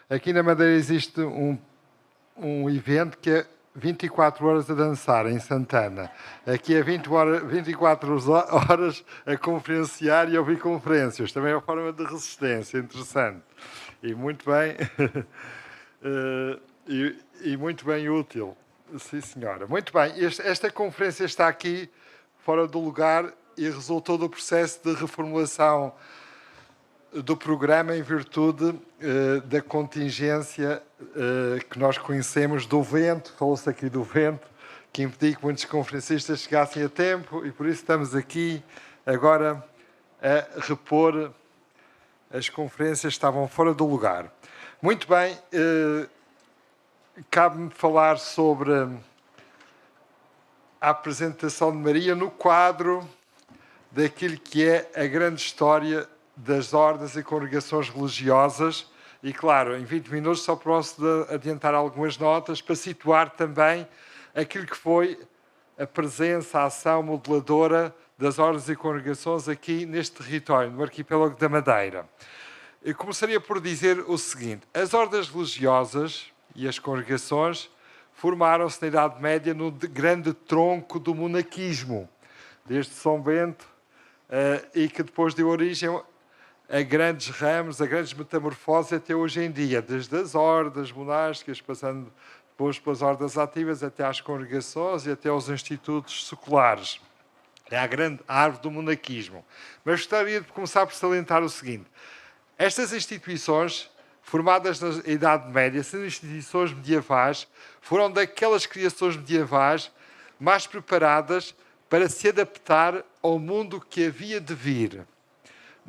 Aqui na Madeira existe um evento que é 24 horas a dançar, em Santana. Aqui é 24 horas a conferenciar e a ouvir conferências. Também é uma forma de resistência, interessante. E muito bem, e muito bem útil. Sim, senhora. Muito bem, esta conferência está aqui fora do lugar e resultou do processo de reformulação do programa em virtude da contingência que nós conhecemos do vento, falou-se aqui do vento, que impediu que muitos conferencistas chegassem a tempo e por isso estamos aqui agora a repor as conferências que estavam fora do lugar. Muito bem, cabe-me falar sobre a apresentação de Maria no quadro daquilo que é a grande história das ordens e congregações religiosas e, claro, em 20 minutos só posso adiantar algumas notas para situar também aquilo que foi a presença, a ação modeladora das ordens e congregações aqui neste território, no arquipélago da Madeira. Eu começaria por dizer o seguinte: as ordens religiosas e as congregações formaram-se na Idade Média no grande tronco do monaquismo, desde São Bento, e que depois deu origem a grandes ramos, a grandes metamorfoses até hoje em dia, desde as ordens monásticas, passando depois pelas ordens ativas, até às congregações e até aos institutos seculares. É a grande árvore do monaquismo. Mas gostaria de começar por salientar o seguinte: estas instituições, formadas na Idade Média, sendo instituições medievais, foram daquelas criações medievais mais preparadas para se adaptar ao mundo que havia de vir.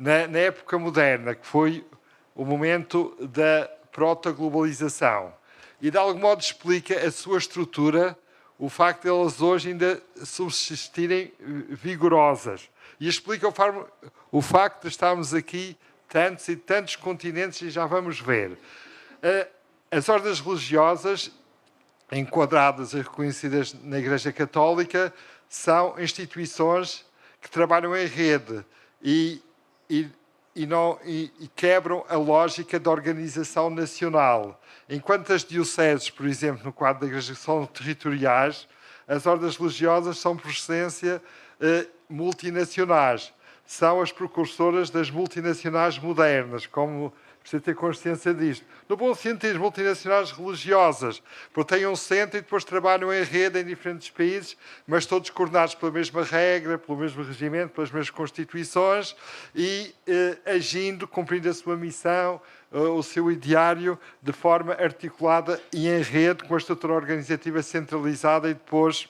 Na época moderna, que foi o momento da protoglobalização. E, de algum modo, explica a sua estrutura, o facto de elas hoje ainda subsistirem vigorosas. E explica o facto de estarmos aqui tantos e tantos continentes, e já vamos ver. As ordens religiosas, enquadradas e reconhecidas na Igreja Católica, são instituições que trabalham em rede e quebram a lógica da organização nacional. Enquanto as dioceses, por exemplo, no quadro da Igreja, são territoriais, as ordens religiosas são, por essência, multinacionais. São as precursoras das multinacionais modernas, como precisa ter consciência disto. No bom sentido, multinacionais religiosas, porque têm um centro e depois trabalham em rede em diferentes países, mas todos coordenados pela mesma regra, pelo mesmo regimento, pelas mesmas constituições e agindo, cumprindo a sua missão, o seu ideário, de forma articulada e em rede, com a estrutura organizativa centralizada e depois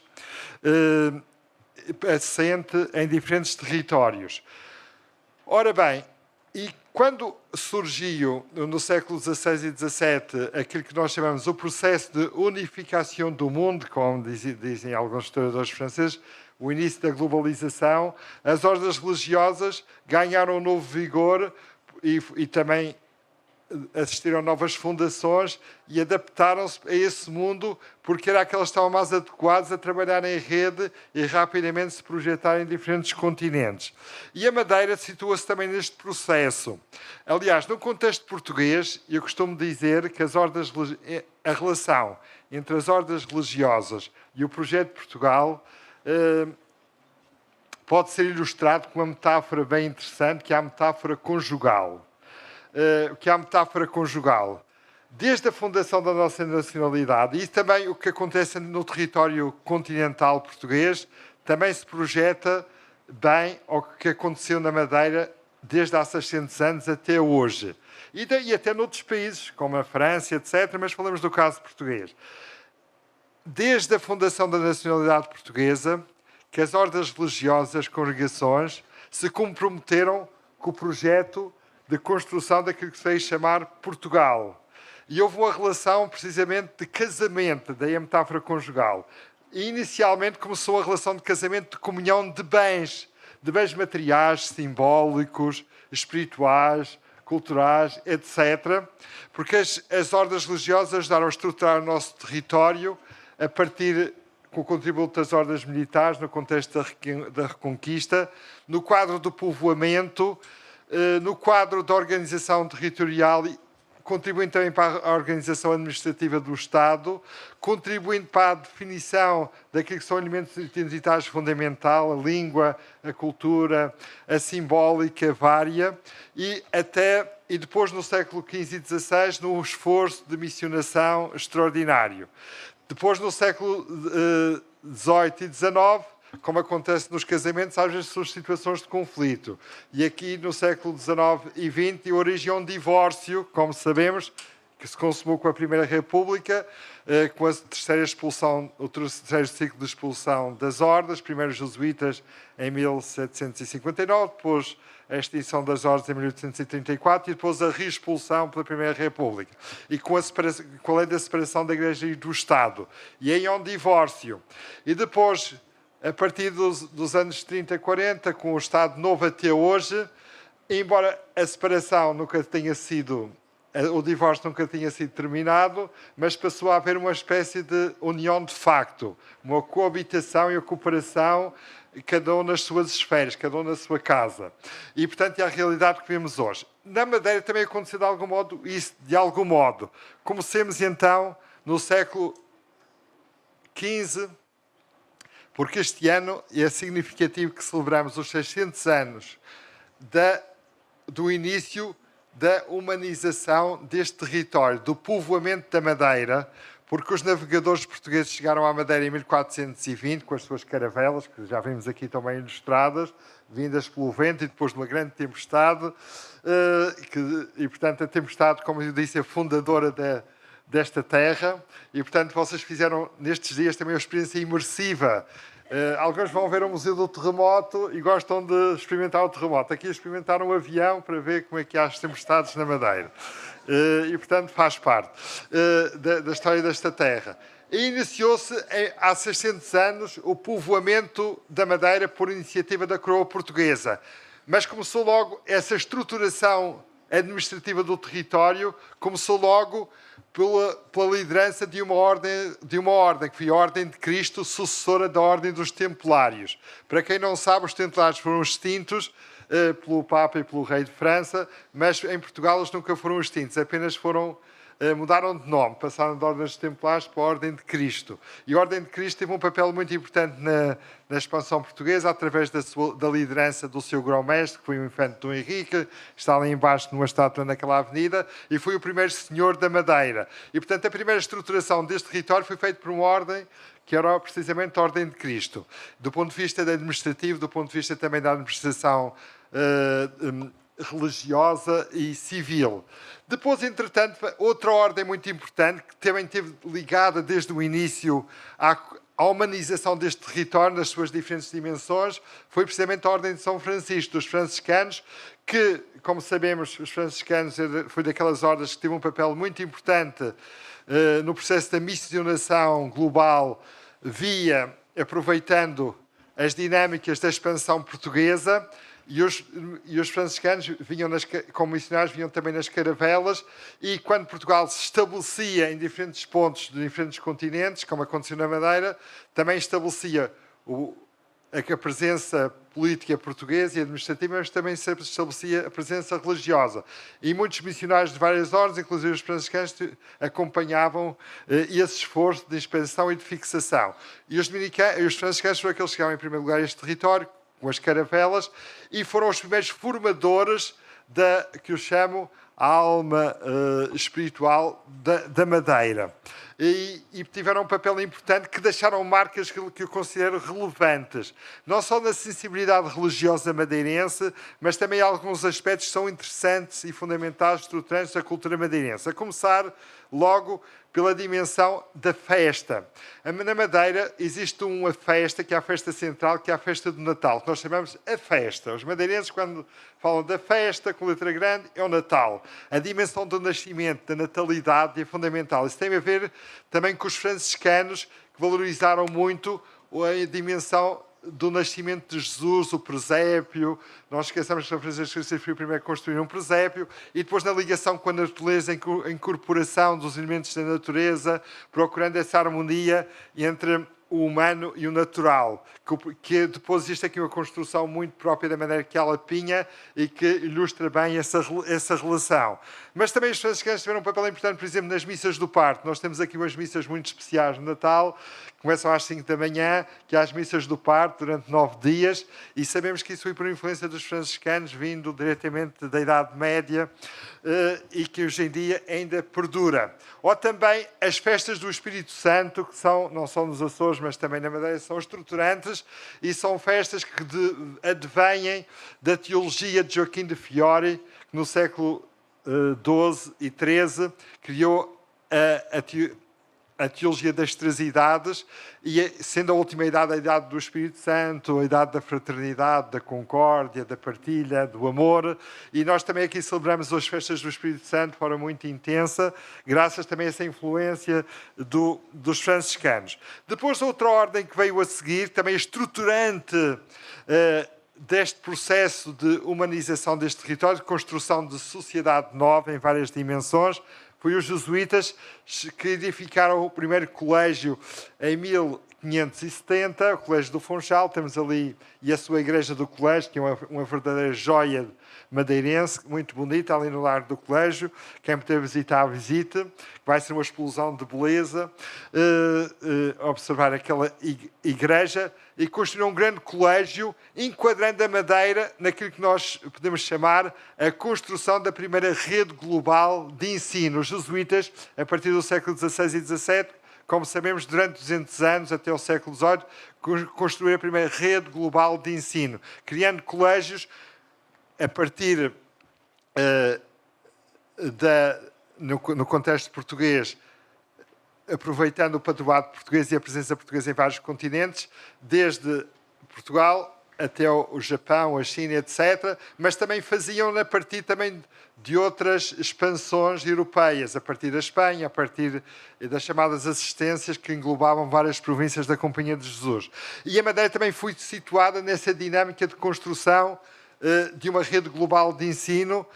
assente em diferentes territórios. Ora bem, e quando surgiu, no século XVI e XVII, aquilo que nós chamamos o processo de unificação do mundo, como dizem alguns historiadores franceses, o início da globalização, as ordens religiosas ganharam um novo vigor e também assistiram a novas fundações e adaptaram-se a esse mundo porque era aquelas que estavam mais adequadas a trabalhar em rede e rapidamente se projetar em diferentes continentes. E a Madeira situa-se também neste processo. Aliás, no contexto português, eu costumo dizer que a relação entre as ordens religiosas e o projeto de Portugal pode ser ilustrado com uma metáfora bem interessante, que é a metáfora conjugal. Desde a fundação da nossa nacionalidade, e também o que acontece no território continental português, também se projeta bem ao que aconteceu na Madeira desde há 600 anos até hoje. E até noutros países, como a França, etc., mas falamos do caso português. Desde a fundação da nacionalidade portuguesa, que as ordens religiosas, as congregações, se comprometeram com o projeto de construção daquilo que se veio chamar Portugal. E houve uma relação, precisamente, de casamento, daí a metáfora conjugal. E, inicialmente, começou a relação de casamento de comunhão de bens materiais, simbólicos, espirituais, culturais, etc. Porque as ordens religiosas ajudaram a estruturar o nosso território a partir, com o contributo das ordens militares, no contexto da Reconquista, no quadro do povoamento, no quadro da organização territorial contribuindo também para a organização administrativa do Estado, contribuindo para a definição daquilo que são elementos identitários fundamentais, a língua, a cultura, a simbólica vária, e depois no século XV e XVI, num esforço de missionação extraordinário. Depois no século XVIII e XIX, como acontece nos casamentos, às vezes são situações de conflito. E aqui no século XIX e XX, origem um divórcio, como sabemos, que se consumou com a Primeira República, com a terceira expulsão, o terceiro ciclo de expulsão das ordens, primeiro os jesuítas em 1759, depois a extinção das ordens em 1834 e depois a reexpulsão pela Primeira República. E com a lei da separação da Igreja e do Estado. E aí é um divórcio. E depois, a partir dos anos 30 e 40, com o Estado Novo até hoje, embora a separação nunca tenha sido, o divórcio nunca tinha sido terminado, mas passou a haver uma espécie de união de facto, uma coabitação e a cooperação, cada um nas suas esferas, cada um na sua casa. E, portanto, é a realidade que vemos hoje. Na Madeira também aconteceu de algum modo isso, de algum modo. Comecemos então no século XV, porque este ano é significativo que celebramos os 600 anos do início da humanização deste território, do povoamento da Madeira, porque os navegadores portugueses chegaram à Madeira em 1420 com as suas caravelas, que já vimos aqui também ilustradas, vindas pelo vento e depois de uma grande tempestade, e portanto a tempestade, como eu disse, é fundadora desta terra, e portanto vocês fizeram nestes dias também uma experiência imersiva. Alguns vão ver o Museu do Terremoto e gostam de experimentar o terremoto. Aqui experimentaram um avião para ver como é que há as tempestades na Madeira. E, portanto, faz parte da história desta terra. E iniciou-se há 600 anos o povoamento da Madeira por iniciativa da coroa portuguesa. Mas começou logo essa estruturação administrativa do território, começou logo pela liderança de uma ordem, que foi a Ordem de Cristo, sucessora da Ordem dos Templários. Para quem não sabe, os Templários foram extintos pelo Papa e pelo Rei de França, mas em Portugal eles nunca foram extintos, apenas mudaram de nome, passaram da Ordem dos Templários para a Ordem de Cristo. E a Ordem de Cristo teve um papel muito importante na expansão portuguesa, através da liderança do seu grão-mestre, que foi o Infante Dom Henrique, que está ali embaixo numa estátua naquela avenida, e foi o primeiro senhor da Madeira. E, portanto, a primeira estruturação deste território foi feita por uma ordem que era precisamente a Ordem de Cristo. Do ponto de vista administrativo, do ponto de vista também da administração religiosa e civil. Depois, entretanto, outra ordem muito importante, que também esteve ligada desde o início à humanização deste território, nas suas diferentes dimensões, foi precisamente a Ordem de São Francisco, dos franciscanos, que, como sabemos, os franciscanos foi daquelas ordens que teve um papel muito importante no processo da missionação global, aproveitando as dinâmicas da expansão portuguesa. E os franciscanos como missionários vinham também nas caravelas, e quando Portugal se estabelecia em diferentes pontos de diferentes continentes, como aconteceu na Madeira, também estabelecia a presença política portuguesa e administrativa, mas também se estabelecia a presença religiosa. E muitos missionários de várias ordens, inclusive os franciscanos, acompanhavam esse esforço de expansão e de fixação. E os franciscanos foram aqueles que chegaram em primeiro lugar a este território, com as caravelas, e foram os primeiros formadores que eu chamo a alma espiritual da Madeira. E tiveram um papel importante, que deixaram marcas que eu considero relevantes, não só na sensibilidade religiosa madeirense, mas também alguns aspectos que são interessantes e fundamentais, estruturantes da cultura madeirense. A começar logo pela dimensão da festa. Na Madeira existe uma festa, que é a festa central, que é a festa do Natal, que nós chamamos a festa. Os madeirenses, quando falam da festa, com letra grande, é o Natal. A dimensão do nascimento, da natalidade é fundamental. Isso tem a ver também com os franciscanos, que valorizaram muito a dimensão do nascimento de Jesus, o presépio. Nós esquecemos que São Francisco foi o primeiro a construir um presépio, e depois na ligação com a natureza, a incorporação dos elementos da natureza, procurando essa harmonia entre o humano e o natural, que depois existe aqui uma construção muito própria da maneira que ela pinha e que ilustra bem essa relação. Mas também os franciscanos tiveram um papel importante, por exemplo, nas missas do parto. Nós temos aqui umas missas muito especiais no Natal, que começam às 5 da manhã, que há as missas do parto durante 9 dias, e sabemos que isso foi por influência dos franciscanos, vindo diretamente da Idade Média, e que hoje em dia ainda perdura. Ou também as festas do Espírito Santo, que não são nos Açores, mas também na Madeira, são estruturantes e são festas que advêm da teologia de Joaquim de Fiore, que no século XII e XIII criou a teologia das três idades, e sendo a última idade a idade do Espírito Santo, a idade da fraternidade, da concórdia, da partilha, do amor, e nós também aqui celebramos as festas do Espírito Santo de forma muito intensa, graças também a essa influência dos franciscanos. Depois, outra ordem que veio a seguir, também estruturante deste processo de humanização deste território, de construção de sociedade nova em várias dimensões, foi os jesuítas que edificaram o primeiro colégio em 1570, o Colégio do Funchal. Temos ali e a sua igreja do colégio, que é uma verdadeira joia madeirense, muito bonita, ali no largo do colégio. Quem puder visitar, visite. Vai ser uma explosão de beleza observar aquela igreja, e construir um grande colégio, enquadrando a Madeira naquilo que nós podemos chamar a construção da primeira rede global de ensino. Os jesuítas, a partir do século XVI e XVII, como sabemos, durante 200 anos, até o século XVIII, construíram a primeira rede global de ensino, criando colégios a partir no contexto português, aproveitando o patroado português e a presença portuguesa em vários continentes, desde Portugal até o Japão, a China, etc., mas também faziam a partir também de outras expansões europeias, a partir da Espanha, a partir das chamadas assistências, que englobavam várias províncias da Companhia de Jesus. E a Madeira também foi situada nessa dinâmica de construção de uma rede global de ensino,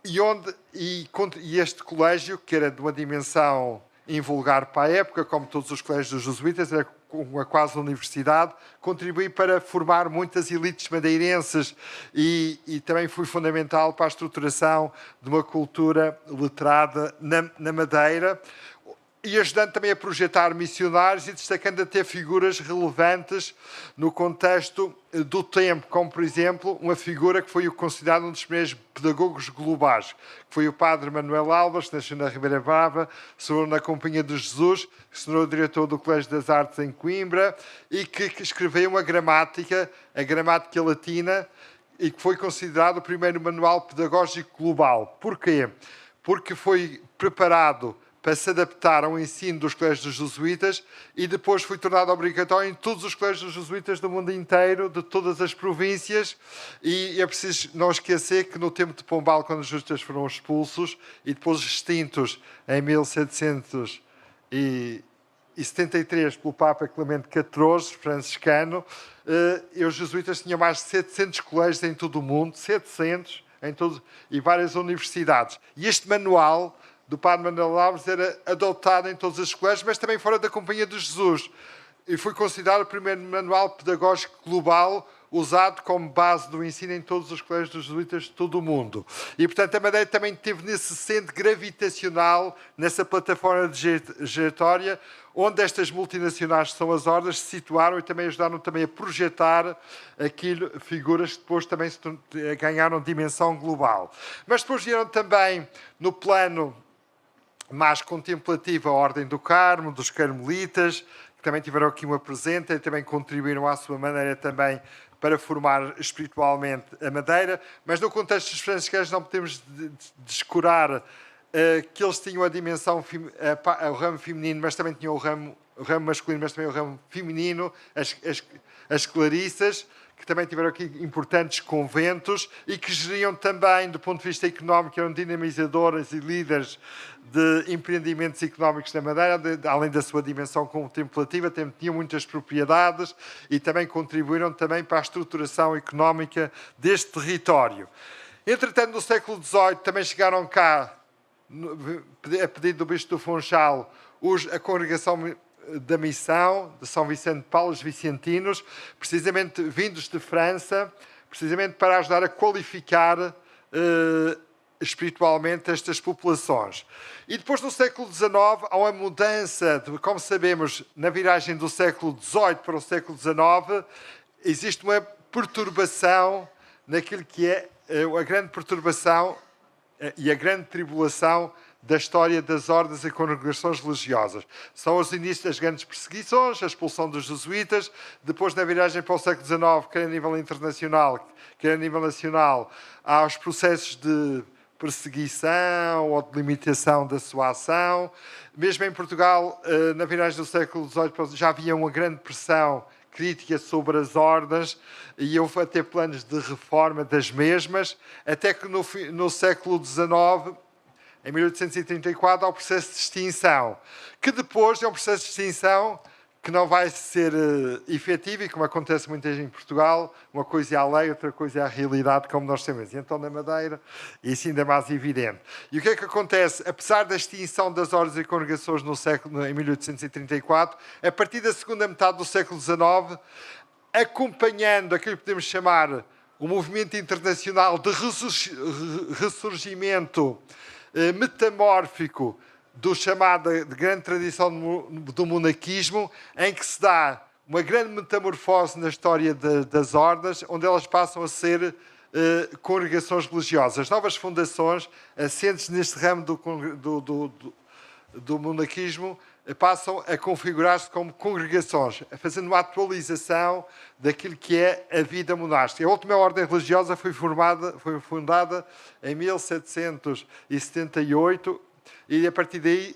e este colégio, que era de uma dimensão invulgar para a época, como todos os colégios dos jesuítas, era uma quase universidade, contribuiu para formar muitas elites madeirenses e também foi fundamental para a estruturação de uma cultura letrada na Madeira, e ajudando também a projetar missionários e destacando até figuras relevantes no contexto do tempo, como, por exemplo, uma figura que foi considerado um dos primeiros pedagogos globais, que foi o padre Manuel Alves, que nasceu na Ribeira Brava, se tornou na Companhia de Jesus, que se tornou diretor do Colégio das Artes em Coimbra, e que escreveu a gramática latina, e que foi considerado o primeiro manual pedagógico global. Porquê? Porque foi preparado para se adaptar ao ensino dos colégios dos jesuítas, e depois foi tornado obrigatório em todos os colégios dos jesuítas do mundo inteiro, de todas as províncias, e é preciso não esquecer que no tempo de Pombal, quando os jesuítas foram expulsos e depois extintos em 1773 pelo Papa Clemente XIV, franciscano, os jesuítas tinham mais de 700 colégios em todo o mundo, 700, e várias universidades. E este manual do padre Manuel Alves era adotado em todos os colégios, mas também fora da Companhia de Jesus. E foi considerado o primeiro manual pedagógico global usado como base do ensino em todos os colégios dos jesuítas de todo o mundo. E, portanto, a Madeira também teve nesse centro gravitacional, nessa plataforma giratória, onde estas multinacionais, que são as ordens, se situaram e também ajudaram também a projetar figuras que depois também ganharam dimensão global. Mas depois vieram também, no plano mais contemplativa, a Ordem do Carmo, dos Carmelitas, que também tiveram aqui uma presença e também contribuíram à sua maneira também para formar espiritualmente a Madeira. Mas no contexto dos franciscanos não podemos descurar que eles tinham a dimensão, o ramo feminino, mas também tinham o ramo masculino, mas também o ramo feminino, as clarissas, que também tiveram aqui importantes conventos e que geriam também, do ponto de vista económico, eram dinamizadoras e líderes de empreendimentos económicos na Madeira, além da sua dimensão contemplativa, tinham muitas propriedades e também contribuíram também para a estruturação económica deste território. Entretanto, no século XVIII também chegaram cá, a pedido do Bispo do Funchal, a congregação da missão de São Vicente de Paulo, os vicentinos, precisamente vindos de França, precisamente para ajudar a qualificar espiritualmente estas populações. E depois, no século XIX, há uma mudança, como sabemos, na viragem do século XVIII para o século XIX, existe uma perturbação naquilo que é a grande perturbação e a grande tribulação da história das ordens e congregações religiosas. São os inícios das grandes perseguições, a expulsão dos jesuítas, depois na viragem para o século XIX, quer a nível internacional, quer a nível nacional, há os processos de perseguição ou de limitação da sua ação. Mesmo em Portugal, na viragem do século XVIII, já havia uma grande pressão crítica sobre as ordens e houve até planos de reforma das mesmas, até que no século XIX, em 1834, há o processo de extinção, que depois é um processo de extinção que não vai ser efetivo e, como acontece muitas vezes em Portugal, uma coisa é a lei, outra coisa é a realidade, como nós temos. E então, na Madeira, isso ainda é mais evidente. E o que é que acontece? Apesar da extinção das ordens e congregações em 1834, a partir da segunda metade do século XIX, acompanhando aquilo que podemos chamar o movimento internacional de ressurgimento metamórfico do chamado de grande tradição do monaquismo, em que se dá uma grande metamorfose na história das ordens, onde elas passam a ser congregações religiosas. As novas fundações, assentes neste ramo do monaquismo, passam a configurar-se como congregações, fazendo uma atualização daquilo que é a vida monástica. A última ordem religiosa foi fundada em 1778 e, a partir daí,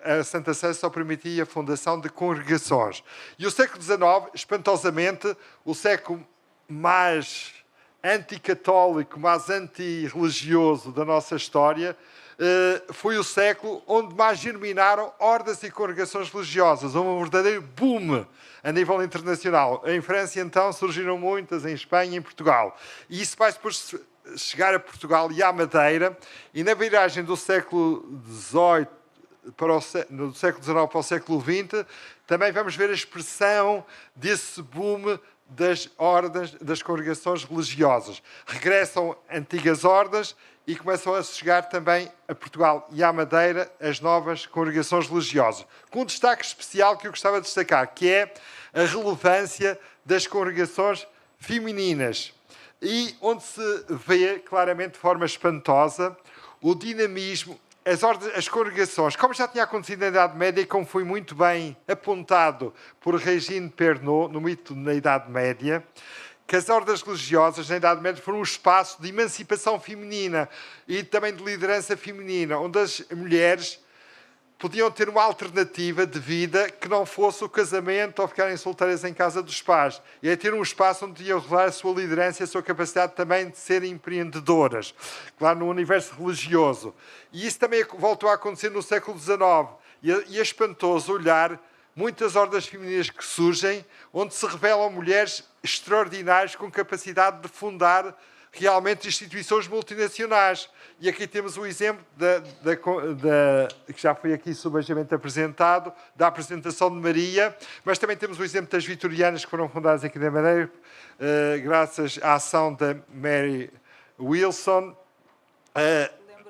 a Santa Sé só permitia a fundação de congregações. E o século XIX, espantosamente, o século mais anticatólico, mais antirreligioso da nossa história, foi o século onde mais germinaram ordens e congregações religiosas. Um verdadeiro boom a nível internacional. Em França, então, surgiram muitas, em Espanha e em Portugal. E isso vai depois chegar a Portugal e à Madeira, e na viragem do século XVIII do século XIX para o século XX, também vamos ver a expressão desse boom das ordens, das congregações religiosas. Regressam antigas ordens e começam a chegar também a Portugal e à Madeira as novas congregações religiosas. Com um destaque especial que eu gostava de destacar, que é a relevância das congregações femininas. E onde se vê claramente de forma espantosa o dinamismo, as congregações, como já tinha acontecido na Idade Média e como foi muito bem apontado por Regine Pernot, no mito na Idade Média, que as ordens religiosas na Idade Média foram um espaço de emancipação feminina e também de liderança feminina, onde as mulheres podiam ter uma alternativa de vida que não fosse o casamento ou ficarem solteiras em casa dos pais. E é ter um espaço onde iam revelar a sua liderança e a sua capacidade também de serem empreendedoras, claro, no universo religioso. E isso também voltou a acontecer no século XIX. E é espantoso olhar muitas ordens femininas que surgem, onde se revelam mulheres extraordinárias com capacidade de fundar realmente instituições multinacionais. E aqui temos o exemplo que já foi aqui subejamente apresentado, da apresentação de Maria, mas também temos o exemplo das vitorianas que foram fundadas aqui na Madeira, graças à ação da Mary Wilson,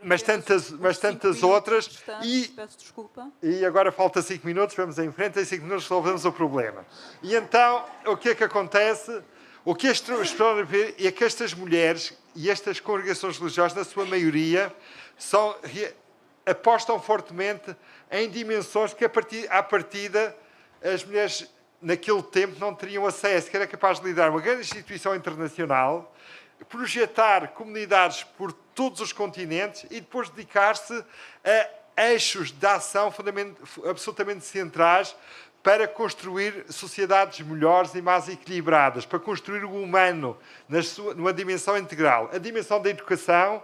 mas tantas outras. Peço desculpa. E agora falta 5 minutos, vamos em frente, em 5 minutos resolvemos o problema. E então, o que é que acontece? O que é extraordinário é que estas mulheres e estas congregações religiosas, na sua maioria, apostam fortemente em dimensões que, à partida, as mulheres, naquele tempo, não teriam acesso, que era capaz de liderar uma grande instituição internacional, projetar comunidades por todos os continentes e depois dedicar-se a eixos de ação absolutamente centrais para construir sociedades melhores e mais equilibradas, para construir o humano numa dimensão integral. A dimensão da educação,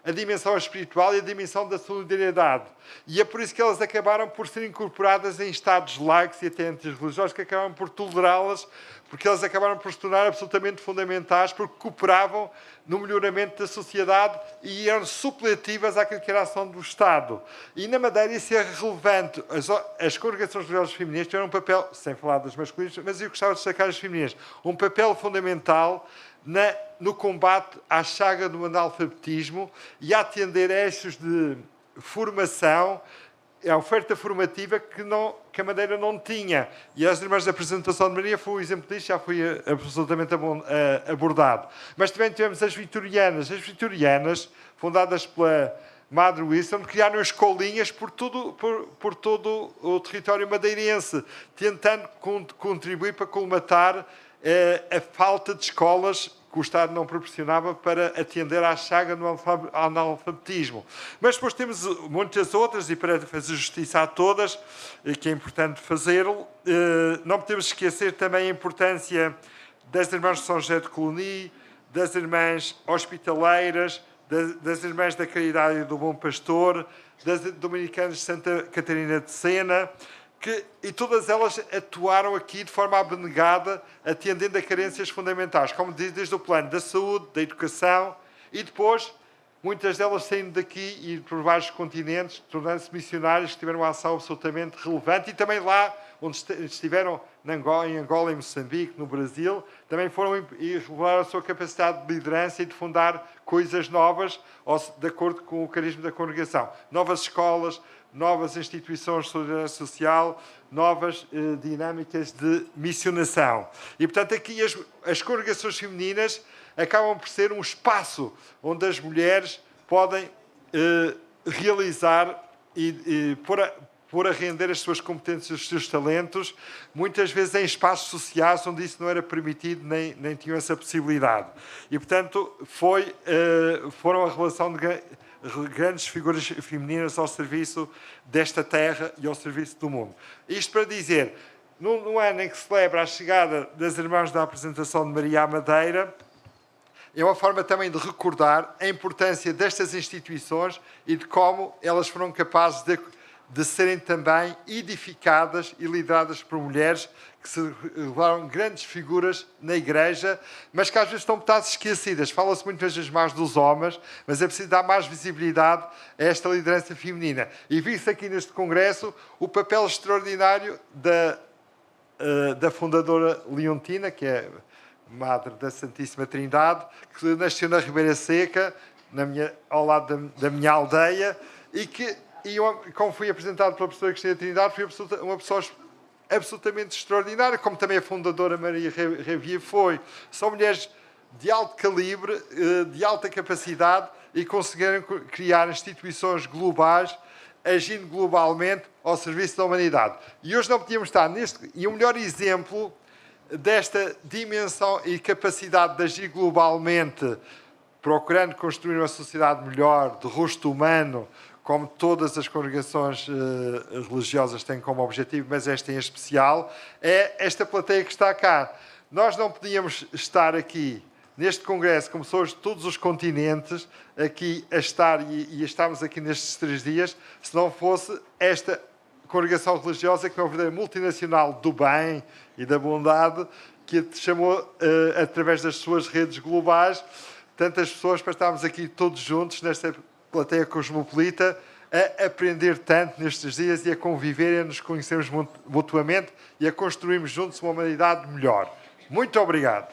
a dimensão espiritual e a dimensão da solidariedade. E é por isso que elas acabaram por ser incorporadas em estados laicos e até antirreligiosos, que acabaram por tolerá-las, porque elas acabaram por se tornar absolutamente fundamentais, porque cooperavam no melhoramento da sociedade e eram supletivas àquilo que era a ação do Estado. E na Madeira isso é relevante. As congregações religiosas femininas tiveram um papel, sem falar das masculinas, mas eu gostava de destacar as femininas, um papel fundamental no combate à chaga do analfabetismo e a atender a eixos de formação, a oferta formativa que a Madeira não tinha. E as Irmãs da Apresentação de Maria foi um exemplo disto, já foi absolutamente abordado. Mas também tivemos as vitorianas. As vitorianas, fundadas pela Madre Wilson, criaram escolinhas por todo o território madeirense, tentando contribuir para colmatar a falta de escolas que o Estado não proporcionava para atender à chaga do analfabetismo. Mas depois temos muitas outras, e para fazer justiça a todas, que é importante fazê-lo, não podemos esquecer também a importância das Irmãs de São José de Colonie, das Irmãs Hospitaleiras, das Irmãs da Caridade e do Bom Pastor, das Dominicanas de Santa Catarina de Sena, e todas elas atuaram aqui de forma abnegada, atendendo a carências fundamentais, como diz, desde o plano da saúde, da educação, e depois, muitas delas saindo daqui e por vários continentes, tornando-se missionários que tiveram uma ação absolutamente relevante, e também lá, onde estiveram em Angola, em Moçambique, no Brasil, também foram e revelaram a sua capacidade de liderança e de fundar coisas novas, de acordo com o carisma da congregação. Novas escolas, novas instituições de solidariedade social, novas dinâmicas de missionação. E, portanto, aqui as congregações femininas acabam por ser um espaço onde as mulheres podem realizar e pôr a render as suas competências e os seus talentos, muitas vezes em espaços sociais onde isso não era permitido, nem tinham essa possibilidade. E, portanto, foram a relação de grandes figuras femininas ao serviço desta terra e ao serviço do mundo. Isto para dizer, no ano em que se celebra a chegada das Irmãs da Apresentação de Maria à Madeira, é uma forma também de recordar a importância destas instituições e de como elas foram capazes de serem também edificadas e lideradas por mulheres que se revelaram grandes figuras na Igreja, mas que às vezes estão um bocado esquecidas. Fala-se muitas vezes mais dos homens, mas é preciso dar mais visibilidade a esta liderança feminina. E vi-se aqui neste Congresso o papel extraordinário da fundadora leontina, que é Madre da Santíssima Trindade, que nasceu na Ribeira Seca, ao lado da minha aldeia, e como fui apresentado pela professora Cristina Trindade, foi uma pessoa absolutamente extraordinária, como também a fundadora Maria Revier foi. São mulheres de alto calibre, de alta capacidade e conseguiram criar instituições globais, agindo globalmente ao serviço da humanidade. E hoje não podíamos estar e o melhor exemplo desta dimensão e capacidade de agir globalmente, procurando construir uma sociedade melhor, de rosto humano, como todas as congregações religiosas têm como objetivo, mas esta em especial, é esta plateia que está cá. Nós não podíamos estar aqui neste congresso, como somos de todos os continentes, aqui a estar e estamos aqui nestes 3 dias, se não fosse esta congregação religiosa, que é uma verdadeira multinacional do bem e da bondade, que chamou, através das suas redes globais, tantas pessoas para estarmos aqui todos juntos nesta plateia cosmopolita, a aprender tanto nestes dias e a conviver e a nos conhecermos mutuamente e a construirmos juntos uma humanidade melhor. Muito obrigado.